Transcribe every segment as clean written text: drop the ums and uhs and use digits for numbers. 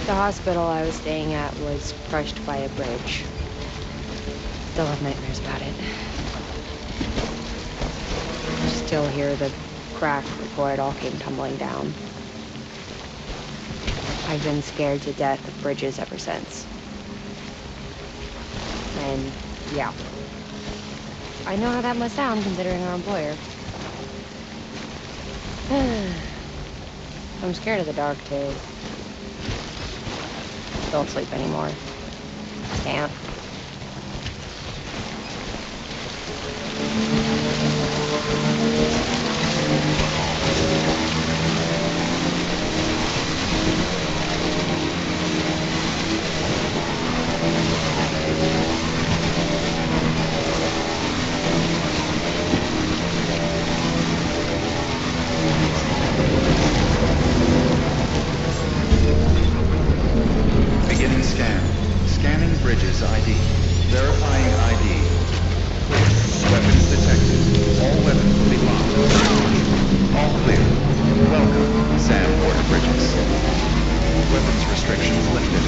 The hospital I was staying at was crushed by a bridge. Still have nightmares about it. Still hear the crack before it all came tumbling down. I've been scared to death of bridges ever since. And, yeah. I know how that must sound considering our employer. I'm scared of the dark, too. Don't sleep anymore. Can't. Beginning scan. Scanning bridges ID. Verifying ID. Clear. Weapons detected. All weapons will be locked. All clear. Welcome, Sam Porter Bridges. Weapons restrictions lifted.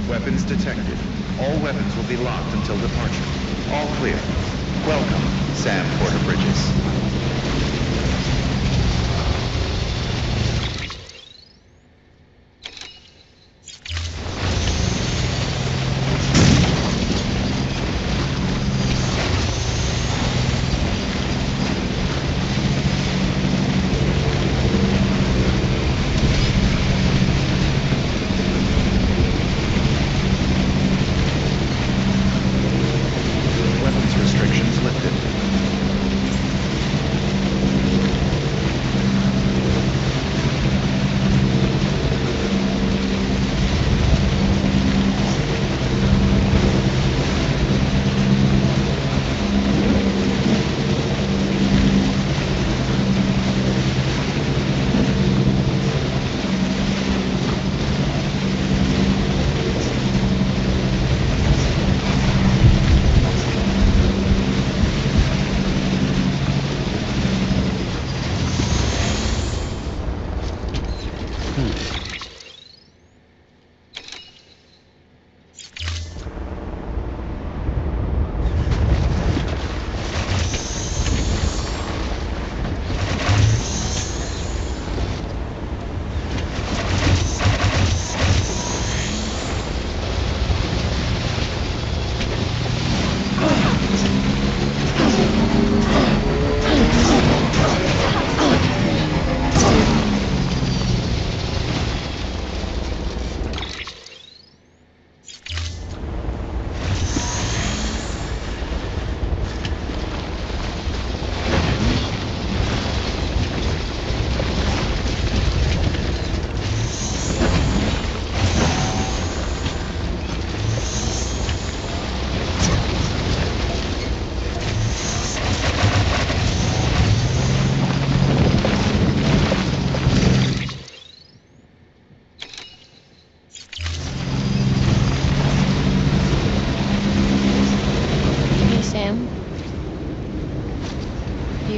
Weapons detected. All weapons will be locked until departure. All clear. Welcome, Sam Porter Bridges.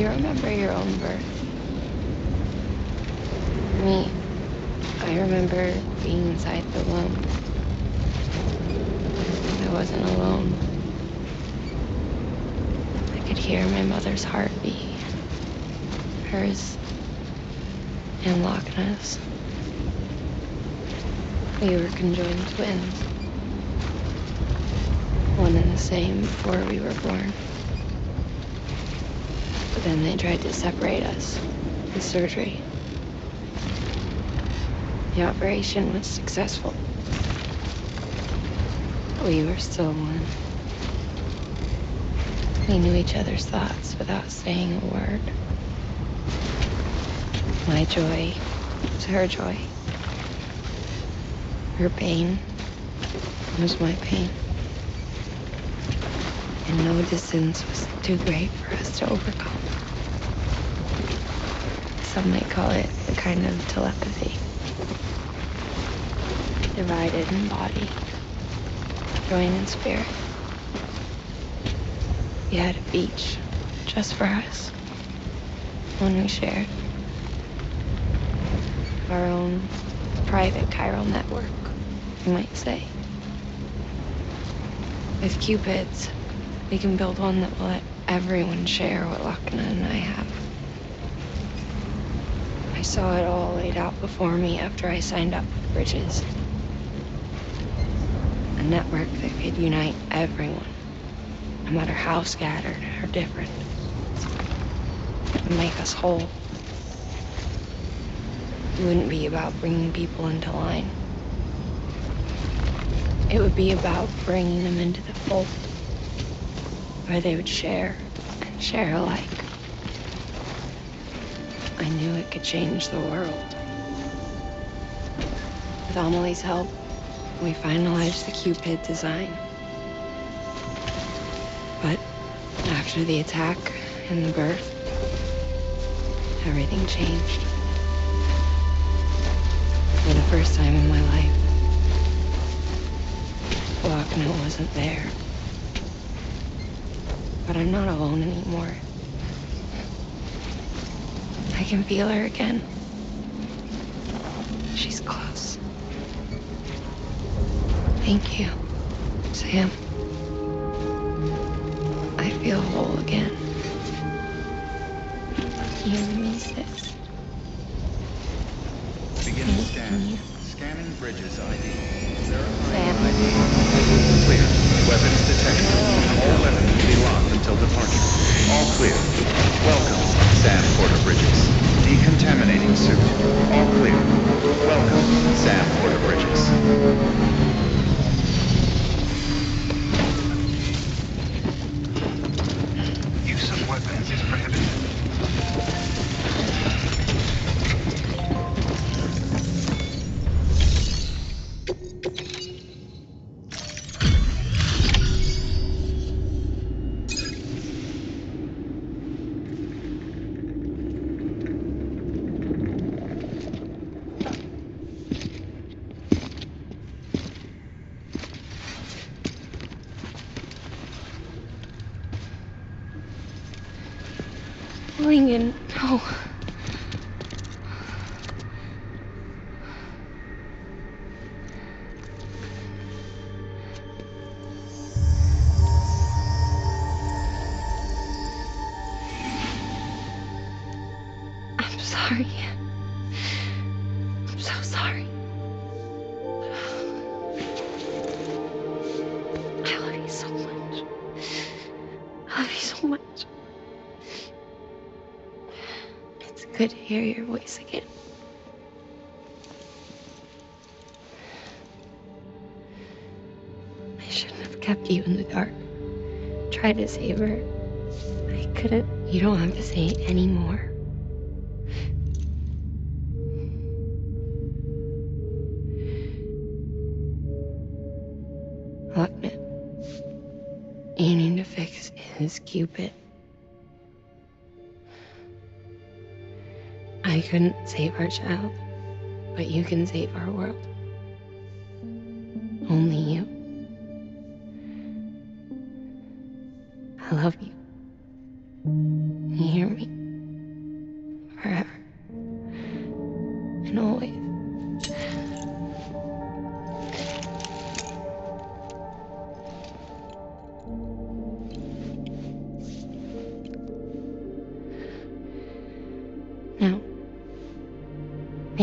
you remember your own birth? Me, I remember being inside the womb. I wasn't alone. I could hear my mother's heartbeat, hers and Lochna's. We were conjoined twins, one and the same before we were born. But then they tried to separate us with surgery. The operation was successful. We were still one. We knew each other's thoughts without saying a word. My joy was her joy. Her pain was my pain. And no distance was too great for us to overcome. Some might call it a kind of telepathy. Divided in body, joined in spirit. We had a beach just for us, one we shared. Our own private chiral network, you might say. With Cupids, we can build one that will let everyone share what Lochna and I have. I saw it all laid out before me after I signed up with Bridges. A network that could unite everyone, no matter how scattered or different, and make us whole. It wouldn't be about bringing people into line. It would be about bringing them into the fold, where they would share and share alike. I knew it could change the world. With Amelie's help, we finalized the Cupid design. But after the attack and the birth, everything changed. For the first time in my life, Lochna wasn't there. But I'm not alone anymore. I can feel her again. She's close. Thank you, Sam. I feel whole again. You and me, sis. Beginning scan. Scanning Bridges ID. Sam. Verifying ID. Clear. Weapons detected. All weapons will be locked until departure. All clear. Welcome, Sam Porter Bridges. Decontaminating suit. All clear. Welcome, Sam Porter Bridges. Use of weapons is prohibited. Lincoln, no. I'm sorry. I'm so sorry. I love you so much. I love you so much. It's good to hear your voice again. I shouldn't have kept you in the dark. Tried to save her. I couldn't. You don't have to say any more. Look, man. You need to fix his Cupid. I couldn't save our child, but you can save our world. Only you. I love you. You hear me?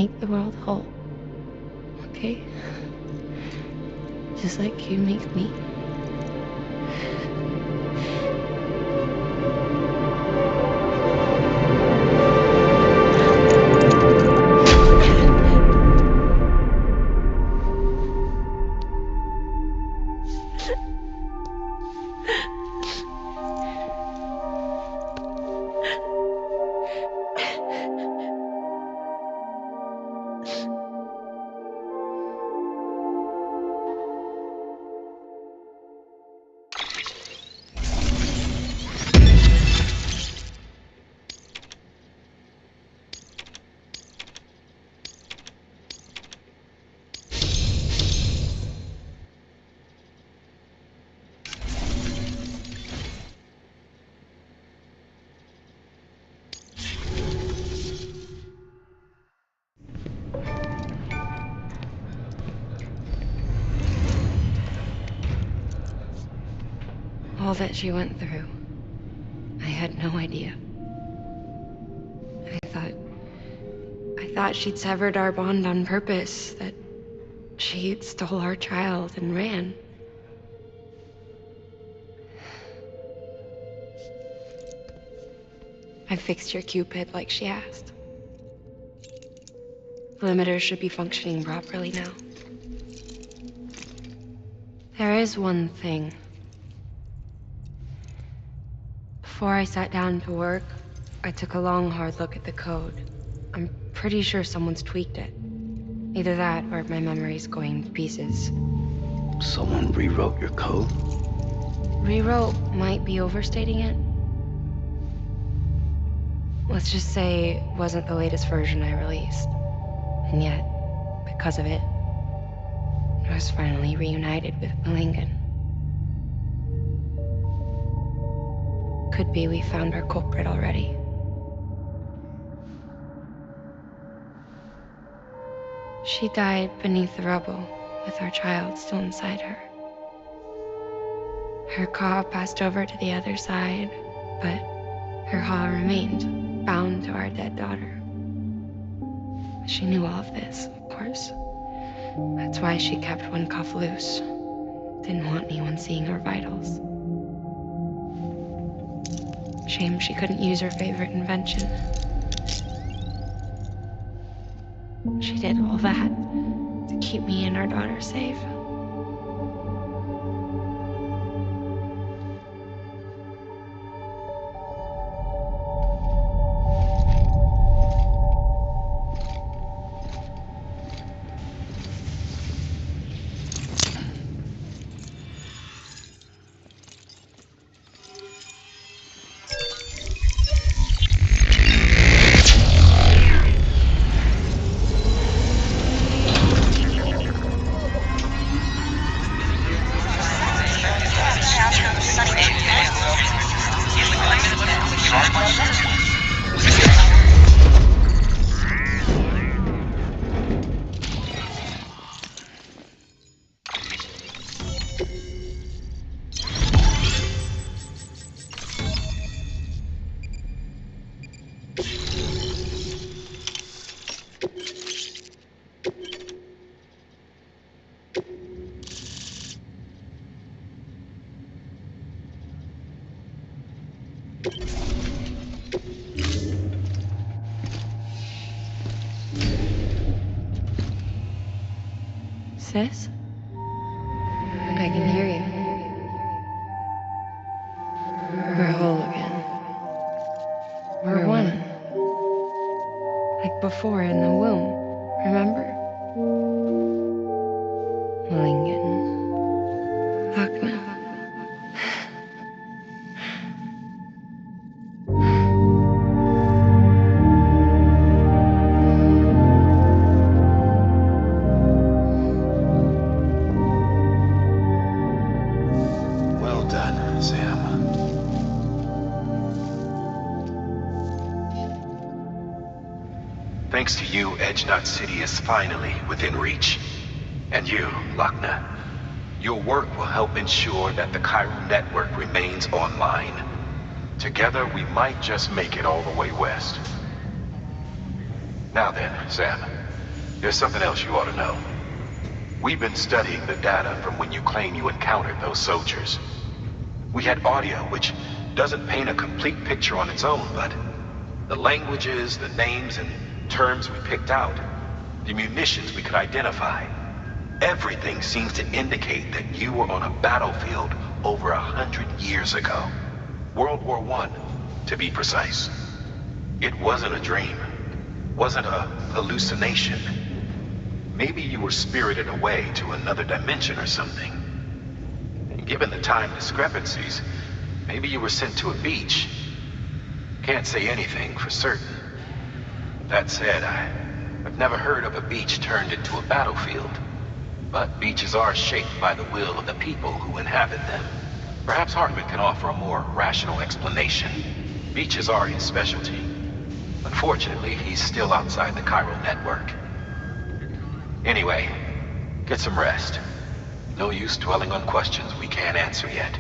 make the world whole. Okay? Just like you make me. All that she went through, I had no idea. I thought she'd severed our bond on purpose, that she stole our child and ran. I fixed your Cupid like she asked. The limiter should be functioning properly now. There is one thing. Before I sat down to work, I took a long, hard look at the code. I'm pretty sure someone's tweaked it. Either that, or my memory's going to pieces. Someone rewrote your code? Rewrote might be overstating it. Let's just say it wasn't the latest version I released. And yet, because of it, I was finally reunited with Malingan. Could be we found our culprit already. She died beneath the rubble, with our child still inside her. Her Ka passed over to the other side, but her Ha remained, bound to our dead daughter. She knew all of this, of course. That's why she kept one cuff loose. Didn't want anyone seeing her vitals. Shame she couldn't use her favorite invention. She did all that to keep me and our daughter safe. Sis? I can hear you. We're whole again. We're one. Like before in the womb, remember? Malingan. Akna. Well done, Sam. Thanks to you, Edge Knot City is finally within reach. And you, Lochner, your work will help ensure that the Chiral network remains online. Together, we might just make it all the way west. Now then, Sam, There's something else you ought to know. We've been studying the data from when you claim you encountered those soldiers. We had audio, which doesn't paint a complete picture on its own, but the languages, the names, and terms we picked out, the munitions we could identify, everything seems to indicate that you were on a battlefield over 100 years ago. World War I, to be precise. It wasn't a dream. Wasn't a hallucination. Maybe you were spirited away to another dimension or something. And given the time discrepancies, maybe you were sent to a beach. Can't say anything for certain. That said, I've never heard of a beach turned into a battlefield. But beaches are shaped by the will of the people who inhabit them. Perhaps Hartman can offer a more rational explanation. Beaches are his specialty. Unfortunately, he's still outside the chiral network. Anyway, get some rest. No use dwelling on questions we can't answer yet.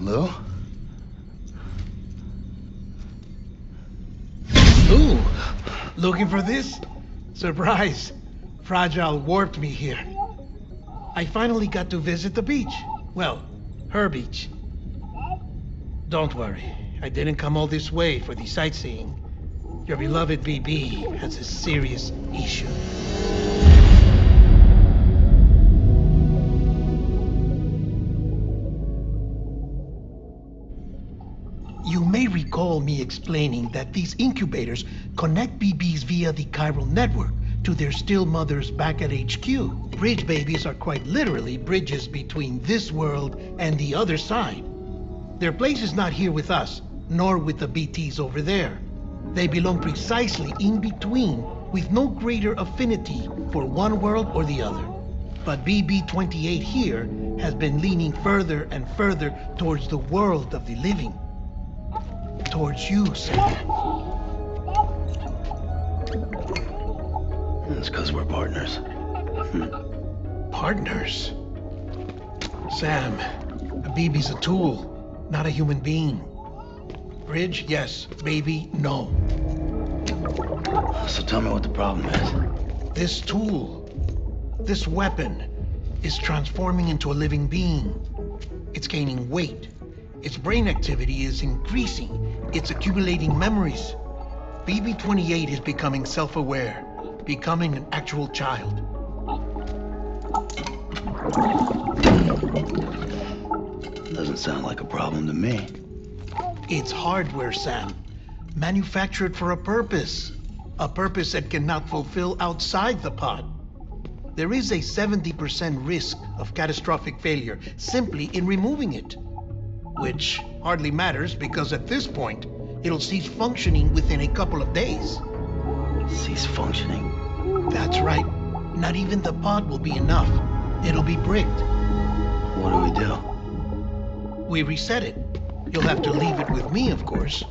Hello? Ooh, looking for this? Surprise. Fragile warped me here. I finally got to visit the beach. Well, her beach. Don't worry, I didn't come all this way for the sightseeing. Your beloved BB has a serious issue. You may recall me explaining that these incubators connect BBs via the chiral network to their still mothers back at HQ. Bridge babies are quite literally bridges between this world and the other side. Their place is not here with us, nor with the BTs over there. They belong precisely in between, with no greater affinity for one world or the other. But BB-28 here has been leaning further and further towards the world of the living. Towards you, Sam. It's because we're partners. Partners? Sam, a BB's a tool, not a human being. Bridge, yes. Baby, no. So tell me what the problem is. This tool, this weapon, is transforming into a living being. It's gaining weight. Its brain activity is increasing. It's accumulating memories. BB-28 is becoming self-aware, becoming an actual child. Doesn't sound like a problem to me. It's hardware, Sam. Manufactured for a purpose. A purpose it cannot fulfill outside the pod. There is a 70% risk of catastrophic failure simply in removing it. Which hardly matters because at this point, it'll cease functioning within a couple of days. Cease functioning? That's right. Not even the pod will be enough. It'll be bricked. What do we do? We reset it. You'll have to leave it with me, of course.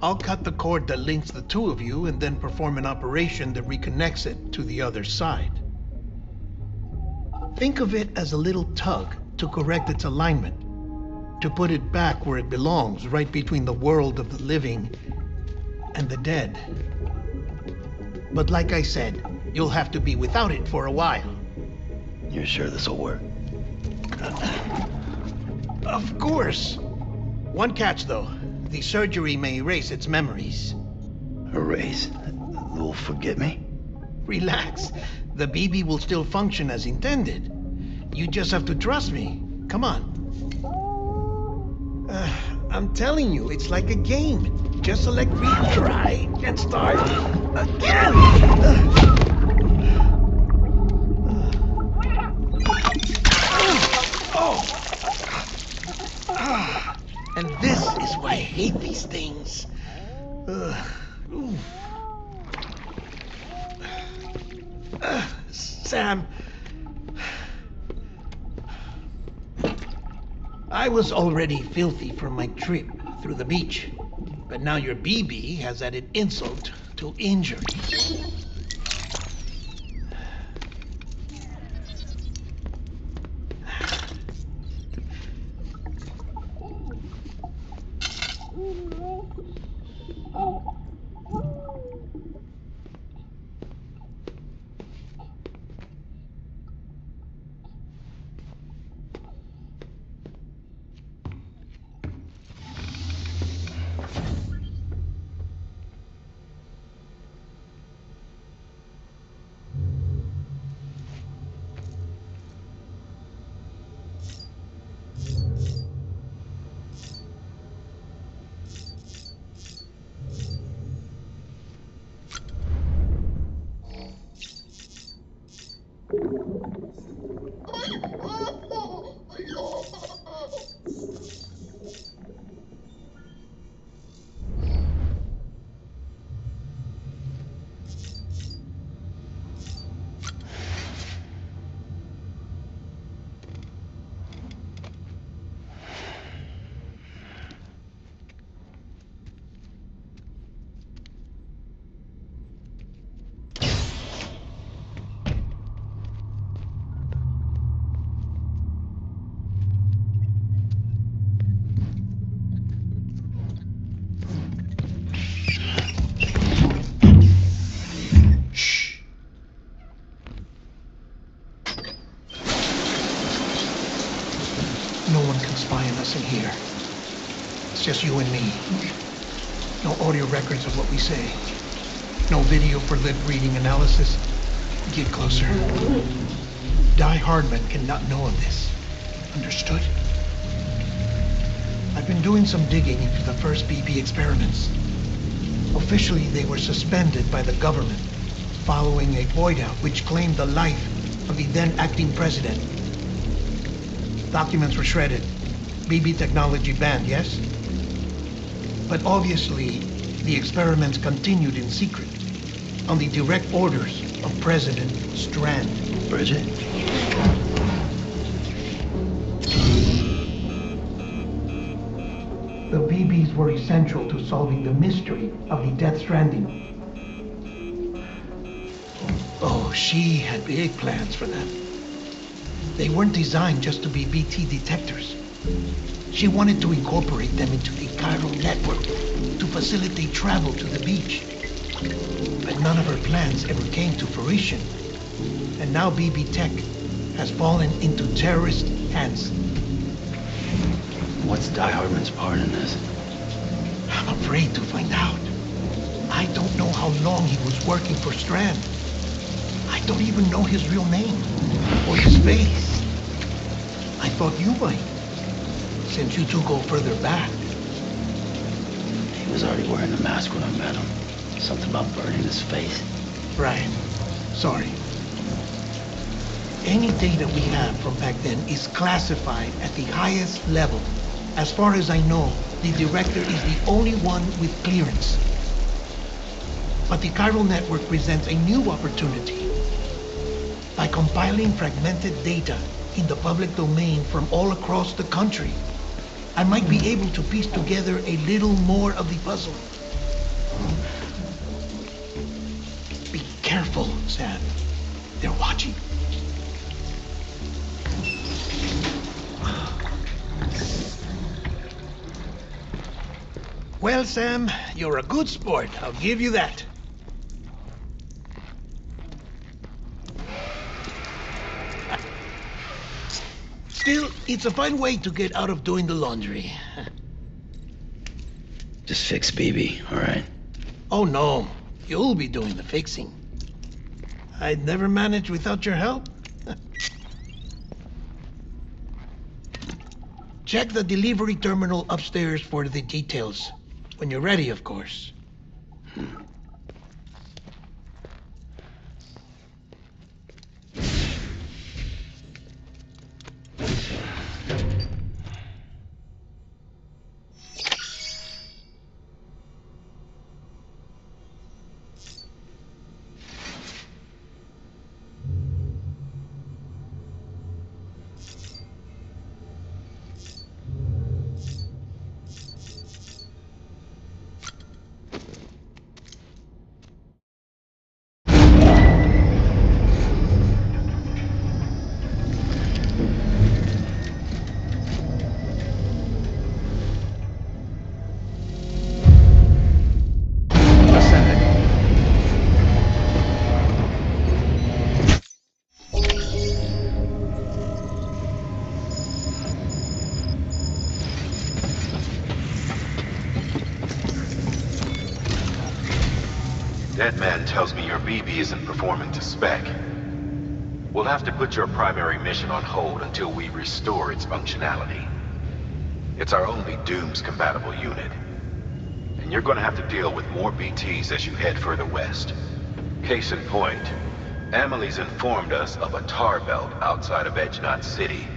I'll cut the cord that links the two of you and then perform an operation that reconnects it to the other side. Think of it as a little tug to correct its alignment, to put it back where it belongs, right between the world of the living and the dead. But like I said, you'll have to be without it for a while. You're sure this'll work? Of course. One catch, though. The surgery may erase its memories. Erase? They'll forget me? Relax. The BB will still function as intended. You just have to trust me. Come on. I'm telling you, it's like a game. Just select retry and start again. And this is why I hate these things. Sam, I was already filthy from my trip through the beach, but now your BB has added insult to injury. No one can spy on us in here. It's just you and me. No audio records of what we say. No video for lip reading analysis. Get closer. Die Hardman cannot know of this. Understood? I've been doing some digging into the first BB experiments. Officially, they were suspended by the government following a void out which claimed the life of the then acting president. Documents were shredded. BB technology banned, yes? But obviously, the experiments continued in secret, on the direct orders of President Strand. Bridget? The BBs were essential to solving the mystery of the Death Stranding. Oh, she had big plans for them. They weren't designed just to be BT detectors. She wanted to incorporate them into the chiral network to facilitate travel to the beach. But none of her plans ever came to fruition. And now BB Tech has fallen into terrorist hands. What's Die Hardman's part in this? I'm afraid to find out. I don't know how long he was working for Strand. I don't even know his real name or his face. I thought you might, since you two go further back. He was already wearing the mask when I met him. Something about burning his face. Right. Sorry. Any data we have from back then is classified at the highest level. As far as I know, the director is the only one with clearance. But the chiral network presents a new opportunity. By compiling fragmented data in the public domain from all across the country, I might be able to piece together a little more of the puzzle. Be careful, Sam. They're watching. Well, Sam, you're a good sport. I'll give you that. Still, it's a fine way to get out of doing the laundry. Just fix BB, all right? Oh no, you'll be doing the fixing. I'd never manage without your help. Check the delivery terminal upstairs for the details. When you're ready, of course. Ascending. Dead man tells me your BB isn't performing to spec. We'll have to put your primary mission on hold until we restore its functionality. It's our only Dooms-compatible unit. And you're gonna have to deal with more BTs as you head further west. Case in point, Amelie's informed us of a tar belt outside of Edgenot City.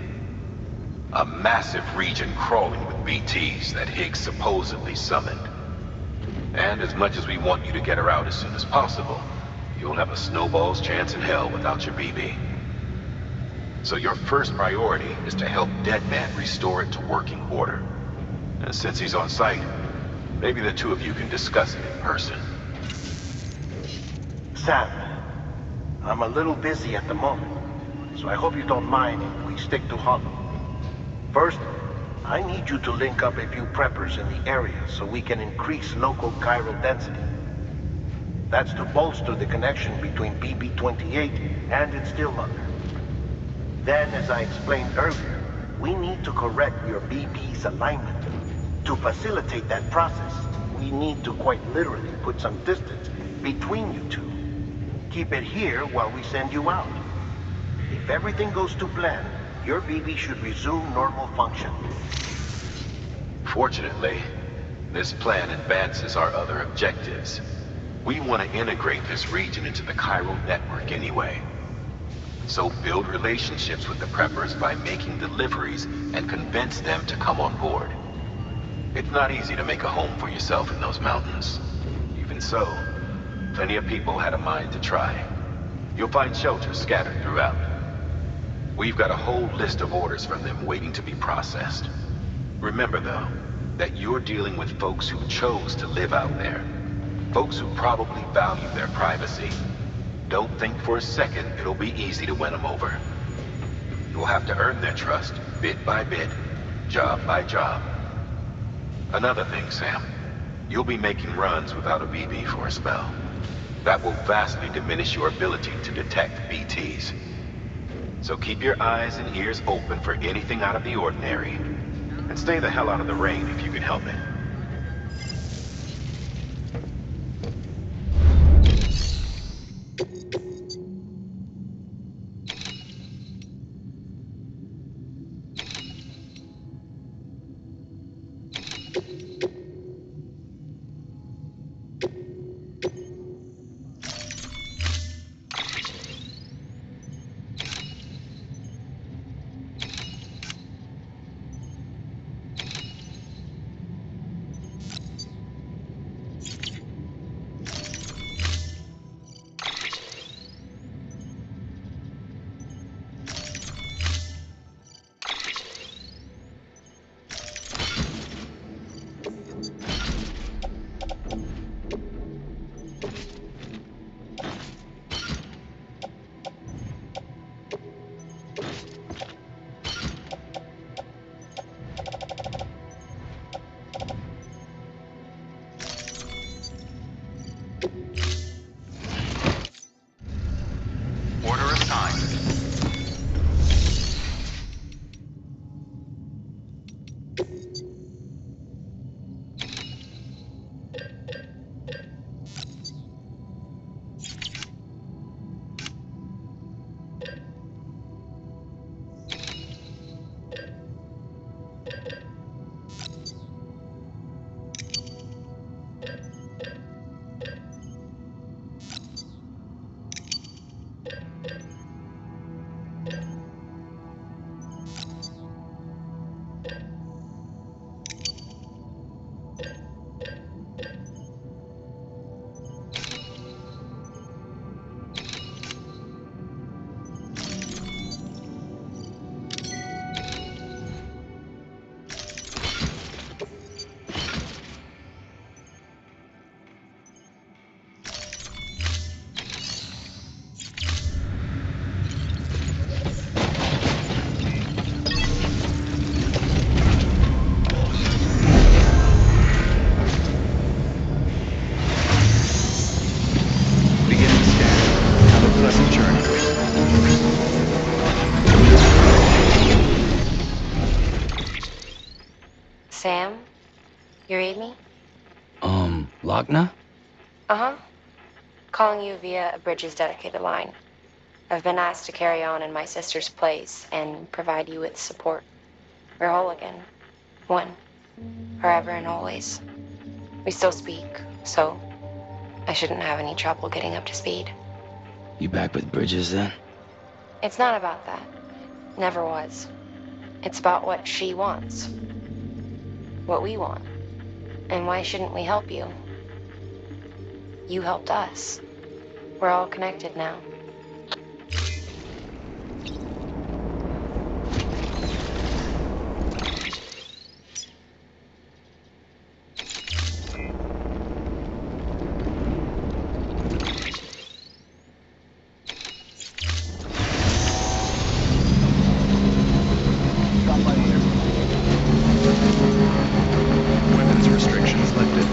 A massive region crawling with BTs that Higgs supposedly summoned. And as much as we want you to get her out as soon as possible, you'll have a snowball's chance in hell without your BB. So your first priority is to help Deadman restore it to working order. And since he's on site, maybe the two of you can discuss it in person. Sam, I'm a little busy at the moment, so I hope you don't mind if we stick to Hollow. First, I need you to link up a few preppers in the area so we can increase local chiral density. That's to bolster the connection between BB-28 and its still mother. Then, as I explained earlier, we need to correct your BB's alignment. To facilitate that process, we need to quite literally put some distance between you two. Keep it here while we send you out. If everything goes to plan, your BB should resume normal function. Fortunately, this plan advances our other objectives. We want to integrate this region into the chiral network anyway. So build relationships with the preppers by making deliveries and convince them to come on board. It's not easy to make a home for yourself in those mountains. Even so, plenty of people had a mind to try. You'll find shelters scattered throughout. We've got a whole list of orders from them waiting to be processed. Remember, though, that you're dealing with folks who chose to live out there. Folks who probably value their privacy. Don't think for a second it'll be easy to win them over. You'll have to earn their trust, bit by bit, job by job. Another thing, Sam. You'll be making runs without a BB for a spell. That will vastly diminish your ability to detect BTs. So keep your eyes and ears open for anything out of the ordinary. And stay the hell out of the rain if you can help it. Beginning scan. Have a pleasant journey. Sam, you read me? Lochna? Uh-huh. Calling you via a Bridges dedicated line. I've been asked to carry on in my sister's place and provide you with support. We're whole again. One. Forever and always. We still speak, so I shouldn't have any trouble getting up to speed. You back with Bridges then? It's not about that. Never was. It's about what she wants. What we want. And why shouldn't we help you? You helped us. We're all connected now. Weapons restrictions lifted.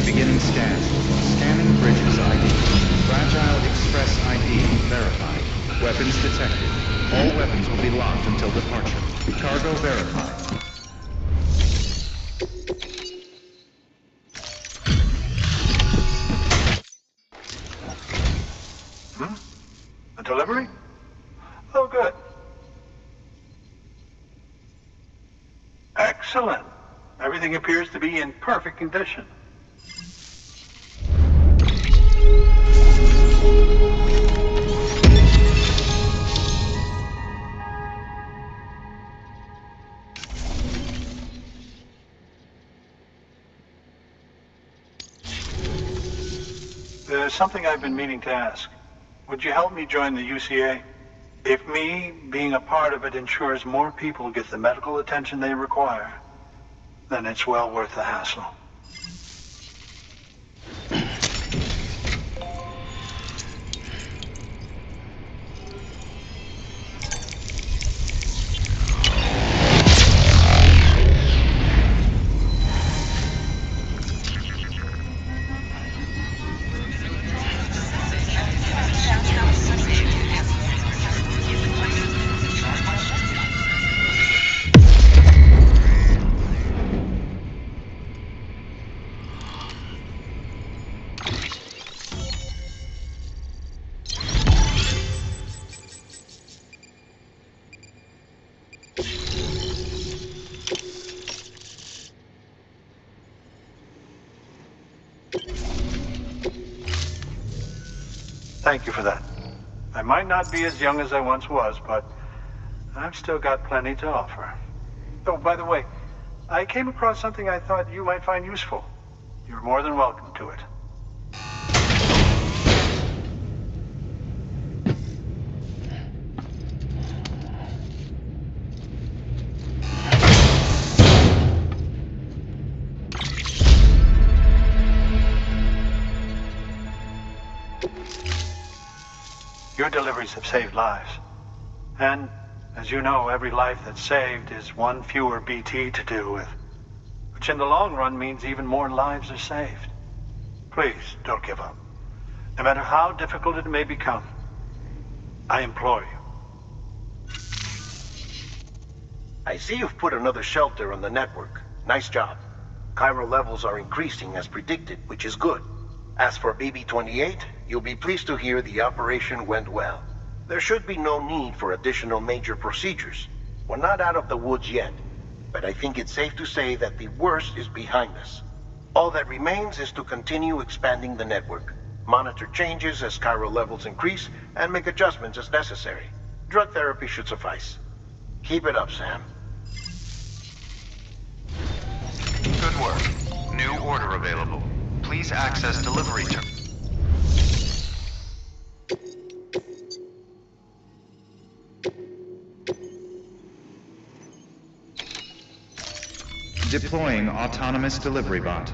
Beginning scan. Scanning Bridges ID. Fragile Express ID verified. Weapons detected. All weapons will be locked until departure. Cargo verified. A delivery? Oh, good. Excellent. Everything appears to be in perfect condition. There's something I've been meaning to ask. Would you help me join the UCA? If me being a part of it ensures more people get the medical attention they require, then it's well worth the hassle. Thank you for that. I might not be as young as I once was, but I've still got plenty to offer. Oh, by the way, I came across something I thought you might find useful. You're more than welcome to it. Your deliveries have saved lives. And, as you know, every life that's saved is one fewer BT to deal with. Which in the long run means even more lives are saved. Please, don't give up. No matter how difficult it may become, I implore you. I see you've put another shelter on the network. Nice job. Chiral levels are increasing as predicted, which is good. As for BB-28, you'll be pleased to hear the operation went well. There should be no need for additional major procedures. We're not out of the woods yet, but I think it's safe to say that the worst is behind us. All that remains is to continue expanding the network, monitor changes as chiral levels increase, and make adjustments as necessary. Drug therapy should suffice. Keep it up, Sam. Good work. New order available. Please access delivery terminal. Deploying autonomous delivery bot.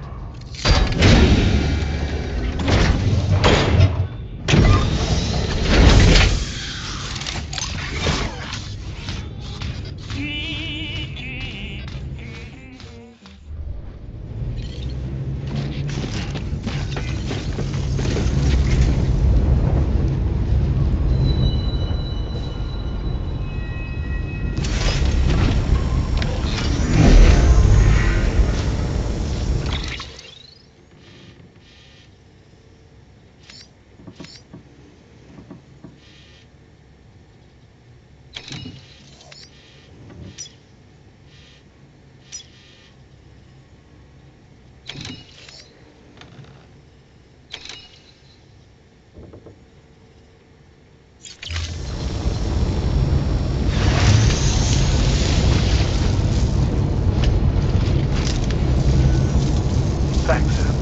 Thanks, Sam.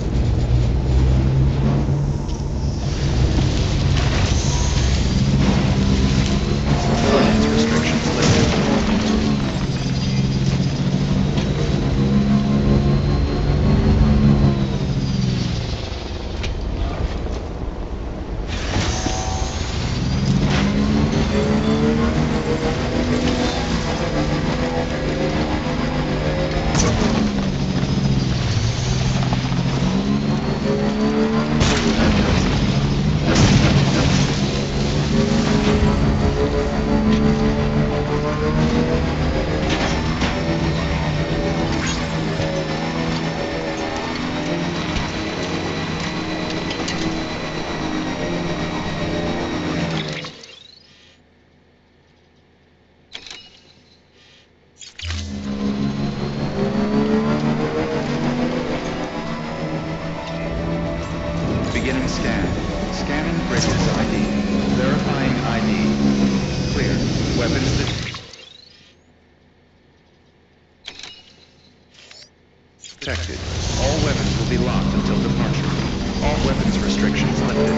Performance restrictions lifted. Beginning scan. Scanning bridges ID. Verifying ID. Clear. Weapons detected. All weapons will be locked until departure. All weapons restrictions lifted.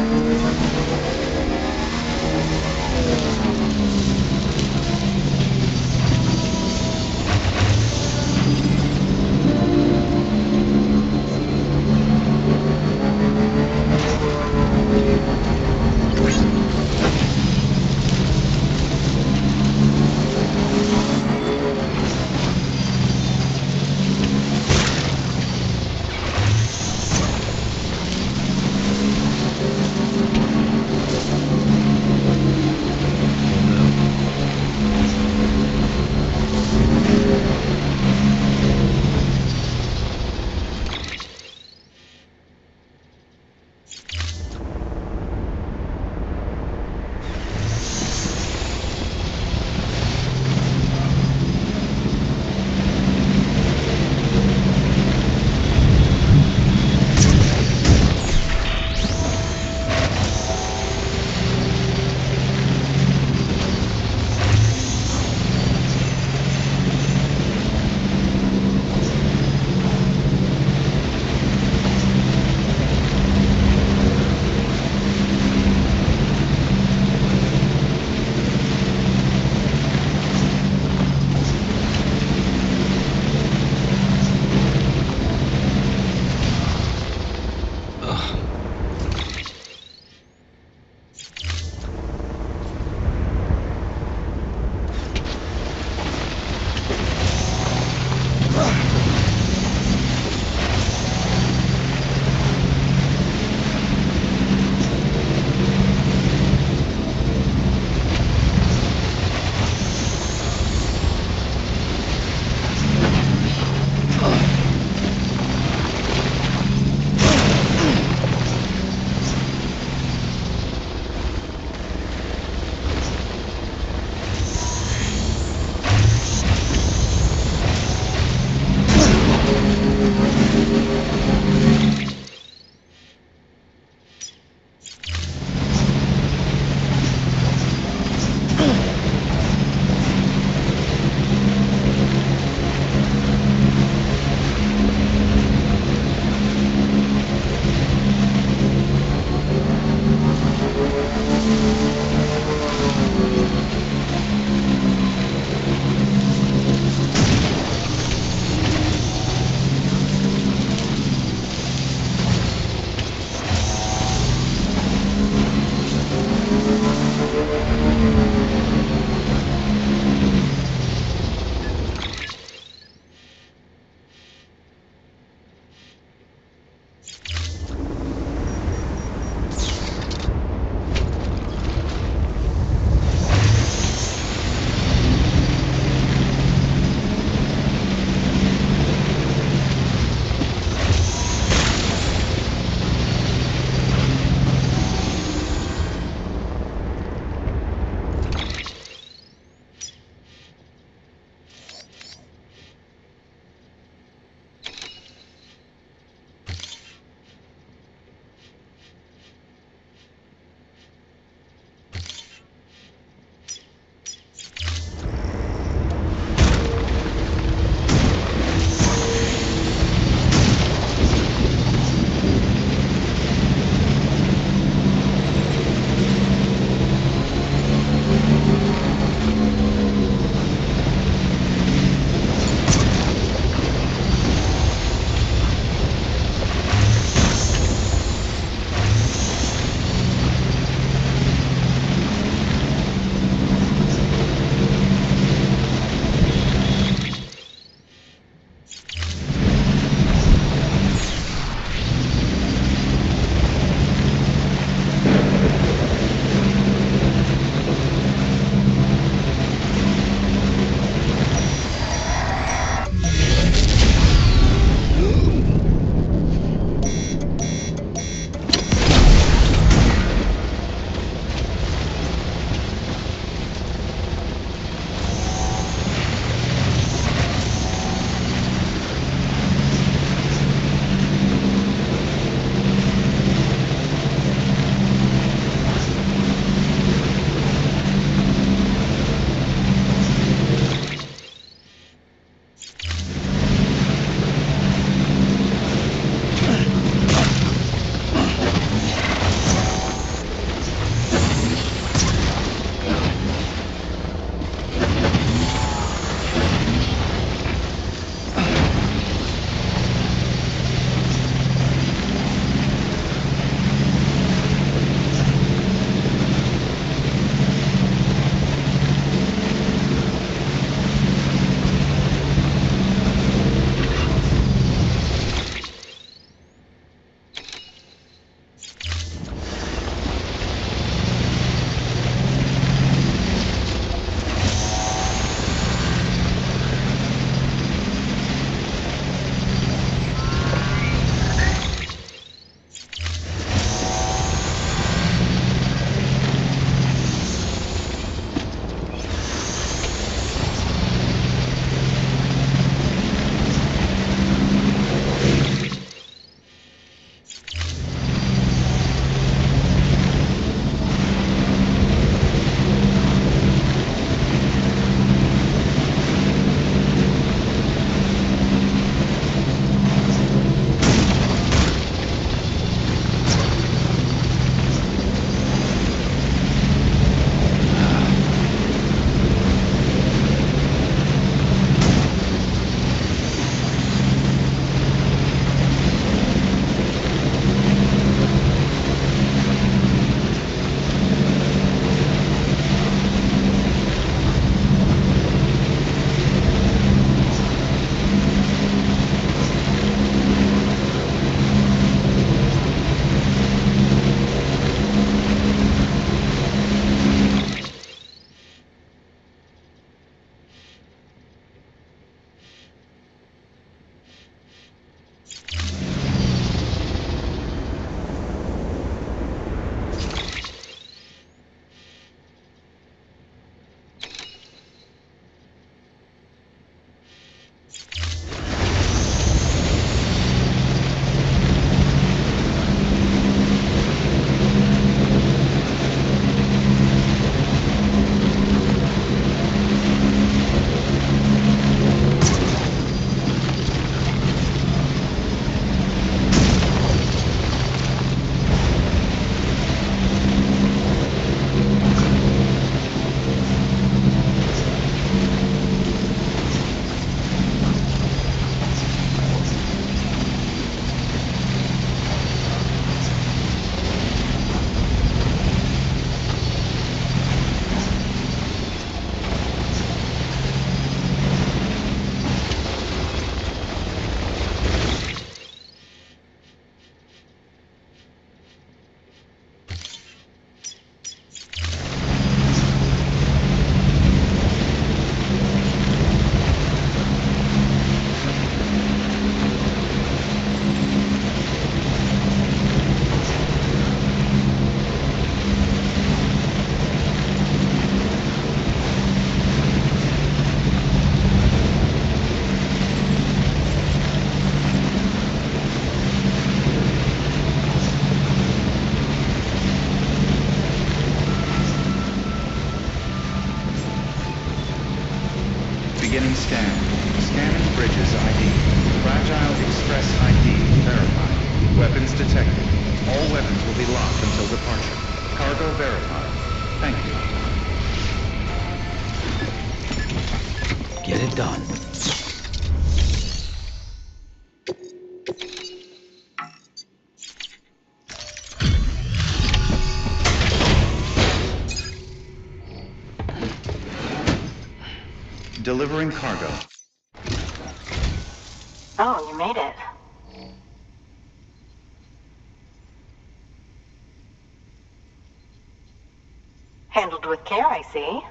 weapons will be locked until departure. Cargo verified. Thank you. Get it done. Delivering cargo. Oh, you made it. Handled with care, I see.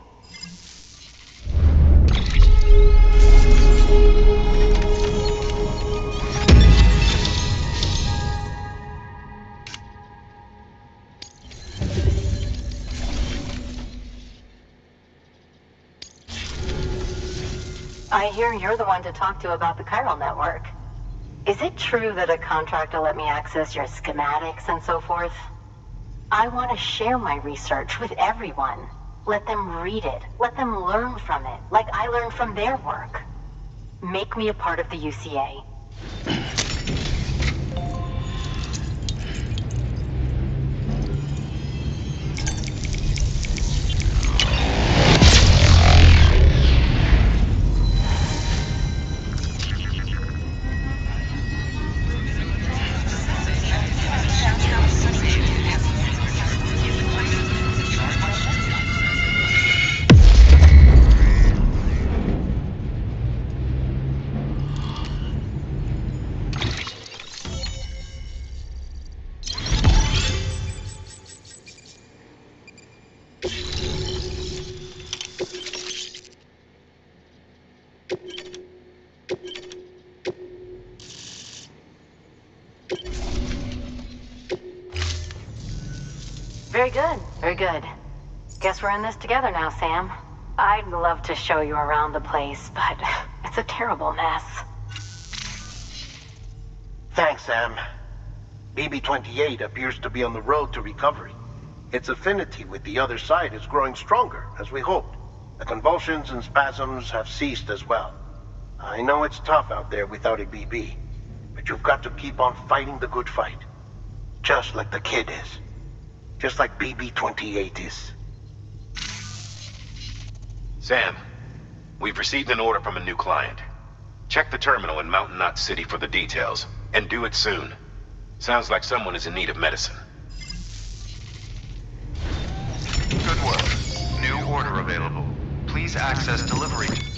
I hear you're the one to talk to about the chiral network. Is it true that a contract will let me access your schematics and so forth? I want to share my research with everyone. Let them read it. Let them learn from it, like I learned from their work. Make me a part of the UCA. Very good, very good. Guess we're in this together now, Sam. I'd love to show you around the place, but it's a terrible mess. Thanks, Sam. BB-28 appears to be on the road to recovery. Its affinity with the other side is growing stronger, as we hoped. The convulsions and spasms have ceased as well. I know it's tough out there without a BB, but you've got to keep on fighting the good fight. Just like the kid is. Just like BB-28 is. Sam, we've received an order from a new client. Check the terminal in Mountain Knot City for the details, and do it soon. Sounds like someone is in need of medicine. Good work. New order available. Please access delivery.